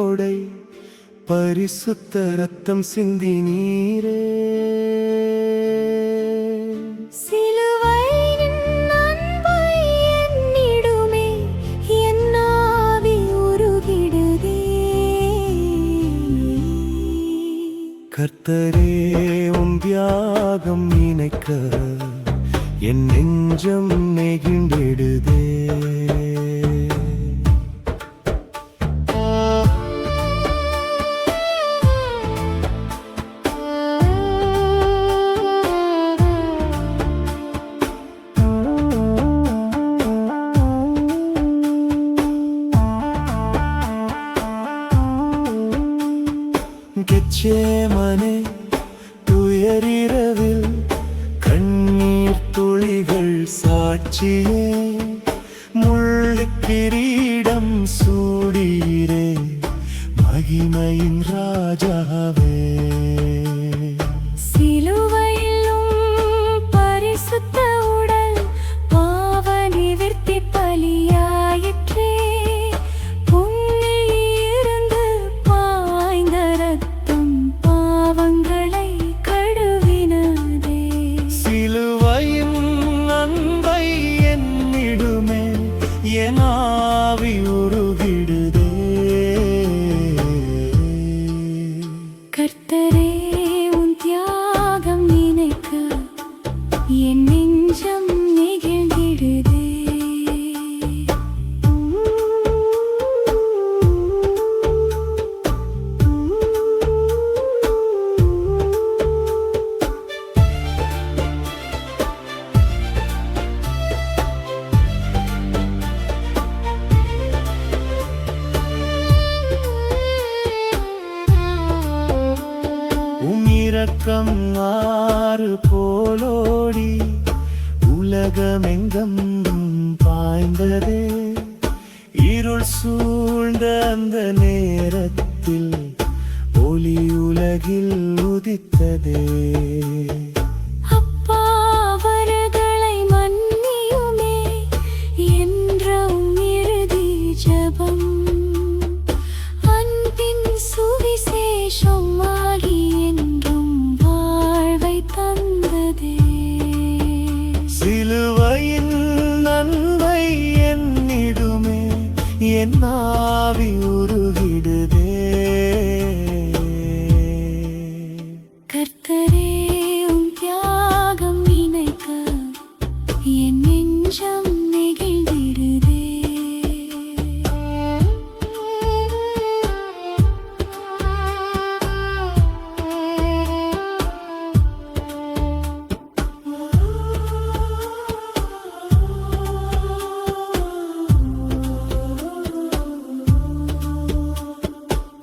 கொடை பரிசுத்த ரத்தம் சிந்தி நீரே. சிலுவையின் அன்பை எண்ணிடுமே என் ஆவி உருகிடுதே. கர்த்தரே உம் தியாகம் நினைக்க என் நெஞ்சம் நெகிழ்ந்திடுதே. கெச்சேமனே துயரிரவில் கண்ணீர் துளிகள் சாட்சியே முள்ளு கிரீடம் சூடீரே மகிமையின் ராஜாவே. சிலுவையிலும் பரிசுத்த உடல் பாவ நிவிர்த்தி பலியாயிற்றே. புண்ணிலிருந்து பாய்ந்த ரத்தம் பாவங்களை கழுவினதே. சிலுவையின் அன்பை எண்ணிடுமே என் ஆவி உருகிடுதே. கர்த்தரே உன் தியாகம் நினைக்க என் நெஞ்சம் நெகிழ்ந்திடுதே. இரக்கம் ஆறு போலோடி உலகமெங்கும் பாய்ந்ததே. இருள் சூழ்ந்த அந்த நேரத்தில் ஒளி உலகில் உதித்ததே. அப்பா அவர்களை மன்னியுமே என்ற உம் இறுதி ஜெபம் அன்பின் சுவிசேஷம் ஆகி என்றும் வாழ்வை தந்ததே. சிலுவையின் அன்பை எண்ணிடுமே என் ஆவி உருகிடுதே. கர்த்தரே உம் தியாகம் நினைக்க என் நெஞ்சம் நெகிழ்ந்திடுதே.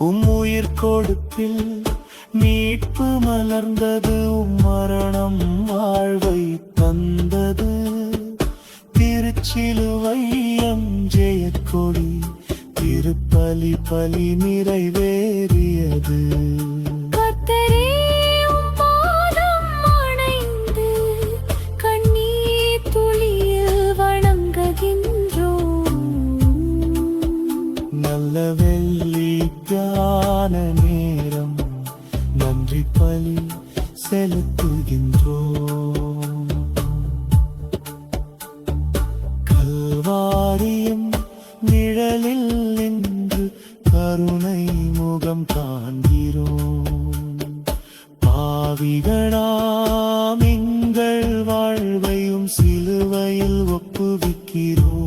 உம் உயிர் கொடுப்பில் மீட்பு மலர்ந்தது. உம் மரணம் வாழ்வை தந்தது. திருச்சிலுவையம் ஜெயக்கொடி திருப்பலி பலி நிறைவேறியது. கர்த்தரே உம் பாதம் அணைந்து கண்ணீர் துளியில் வணங்குகின்றோம். நல்ல வெள்ளி தியான நேரம் நன்றி பலி செலுத்துகின்றோம். கல்வாரியும் நிழலில் நின்று கருணை முகம் காண்கிறோம். பாவிகளாம் எங்கள் வாழ்வையும் சிலுவையில் ஒப்புவிக்கிறோம்.